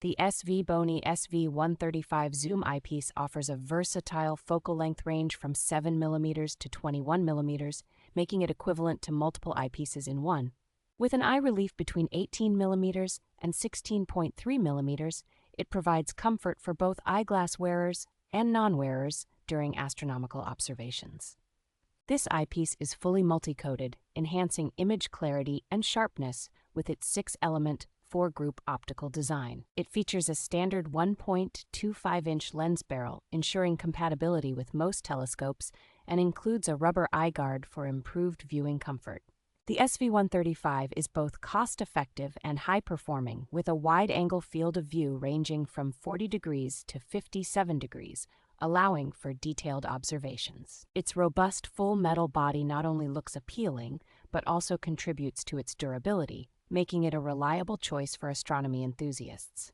The SVBONY SV135 Zoom Eyepiece offers a versatile focal length range from 7mm to 21mm, making it equivalent to multiple eyepieces in one. With an eye relief between 18mm and 16.3mm, it provides comfort for both eyeglass wearers and non-wearers during astronomical observations. This eyepiece is fully multi-coated, enhancing image clarity and sharpness with its 6-element, 4-group optical design. It features a standard 1.25-inch lens barrel, ensuring compatibility with most telescopes, and includes a rubber eye guard for improved viewing comfort. The SV135 is both cost-effective and high-performing, with a wide-angle field of view ranging from 40 degrees to 57 degrees, allowing for detailed observations. Its robust full metal body not only looks appealing, but also contributes to its durability, making it a reliable choice for astronomy enthusiasts.